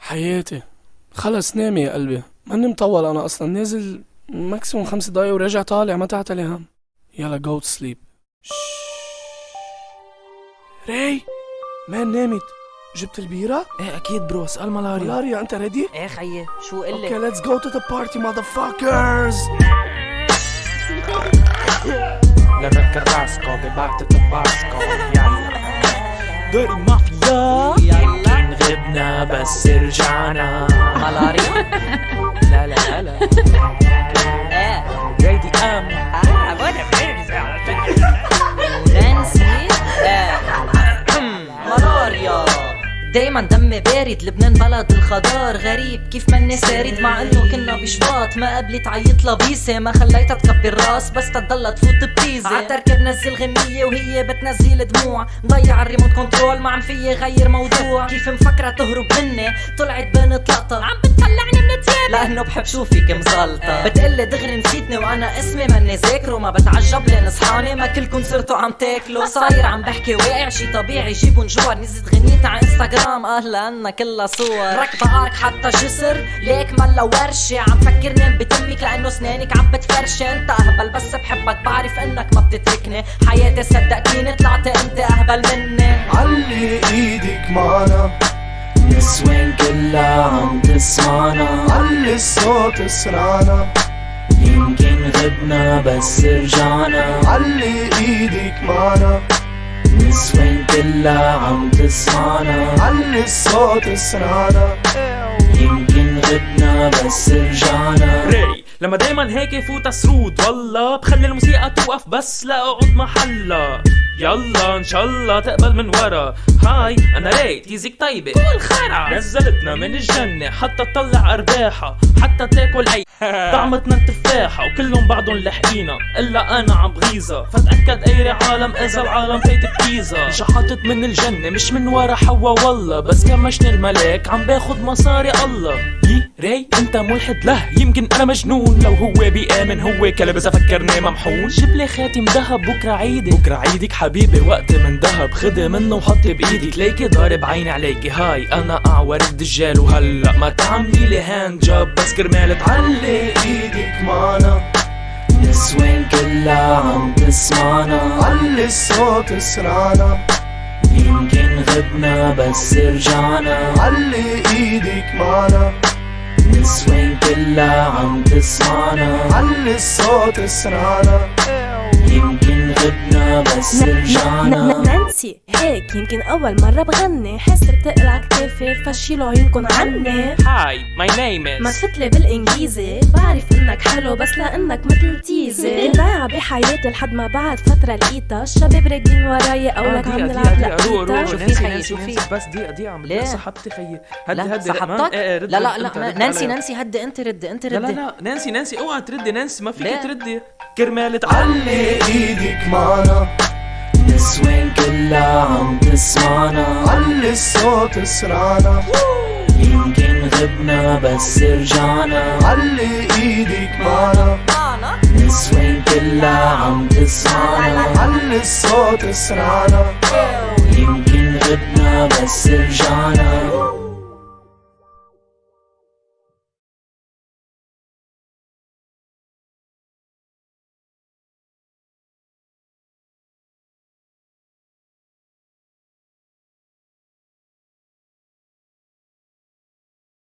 حياتي، خلص نامي يا قلبي، ماني مطول انا اصلا، نازل ماكسيموم 5 دقايق وراجع طالع، ما تعتلي هم. يلا جو تو سليب. ري مان نامت. جبت البيرة؟ ايه اكيد برو، اسأل ملاريا. ملاريا انت ريدي؟ ايه خيي شو قلك؟ اوكي ليتس جو تو ذا بارتي motherfuckers. لنركب راسكو ببعت تباسكو. يلا دوري مافيا. يمكن غبنا بس رجعنا. ملاريا؟ لا لا لا ايه ريدي ام. نانسي؟ ايه ملاريا. دايما دمي بارد، لبنان بلد الخضار، غريب كيف مني سارد مع انه كنا بشباط. ما قبلي تعيط لبيسة، ما خليتها تكبر راس بس تضلها تفوت بتيزة. عالتركة بنزل غنية وهي بتنزل دموع، مضيع الريموت كنترول ما عم فيي غير موضوع. كيف مفكرة تهرب مني طلعت بنت لقطة، عم بتطلعني من تيابي لانه بحب شوفك مزلطة. بتقلي دغري نسيتني وانا اسمي ماني ذاكره، ما بتعجب لي نصحاني ما كلكن صرتوا عم تاكلوا. صاير عم بحكي واقع شي طبيعي، جيبون جوار نزلت غنيتها على انستغرام اهلا كلها صور. ركبة ارك حتى جسر ليك ملا ورشة، عم فكرني بتمك لانه سنانك عم بتفرشة. انت اهبل بس بحبك بعرف انك ما بتتركني، حياتي صدقتيني طلعت انت اهبل مني. علي ايدك معنا، نسوان كلها عم تسمعنا، علي الصوت اسرعنا، يمكن غبنا بس رجعنا. علي ايدك معنا، نسوان كلها عم تسمعنا، علي الصوت اسرعنا، يمكن غبنا بس رجعنا. ري لما دايما هيك فوت سرود، والله بخلي الموسيقى توقف بس لا اقعد محلها. يلا ان شاء الله تقبل من ورا. هاي انا ري تيزك طيبة كل خرا، نزلتنا من الجنة حتى تطلع ارباحها، حتى تاكل اي طعمتنا التفاحة، وكلهم بعضهم لحقينا الا انا عم بغيظة. فتأكد اي عالم اذا العالم فايت بكيزة. شحطت من الجنة مش من ورا حوا والله، بس كمشني الملاك عم باخد مصاري الله. يي ري انت ملحد، له يمكن انا مجنون، لو هو بيآمن هو كلب اذا فكرني ممحون. جبلي خاتم دهب بكره عيدك، بكره عيدك حبيبي وقت من دهب، خدي منه وحطي بايدك، ليكي ضارب عيني عليكي. هاي انا اعور الدجال وهلا ما تعملي لي هاند جاب بس كرمال تعلي ايدك معنا، نسوان كلها عم تسمعنا، علي الصوت اسرعنا، يمكن غبنا بس رجعنا. علي ايدك معنا، نسوان كلها عم تسمعنا، علي الصوت اسرعنا، يمكن غبنا بس رجعنا. نانسي هيك يمكن أول مرة بغني، حس بتقلع كتافي فشيلوا عيونكن عني. هاي ماي نيم ما از. تفتلي بالإنجليزي، بعرف إنك حلو بس لأنك مثل تيزي. ضايعة بحياتي لحد ما بعد فترة لقيتها، الشباب راكدين وراي أولك عم نلعب لقيتها. شوفي خيي شوفي. بس دقيقة عم ليه؟ سحبتي خيي. لا هدي سحبتك؟ لا لا لا نانسي نانسي هدي انت ردي انت لا ردي. لا نانسي اوعى تردي، نانسي ما فيك ليه؟ تردي كرمال علي ايدك معنا، نسوان كلها عم تسمعنا، علي الصوت اسرعنا، يمكن غبنا بس رجعنا. علي ايدك معنا، نسوان كلها عم تسمعنا، علي الصوت اسرعنا، يمكن غبنا بس رجعنا.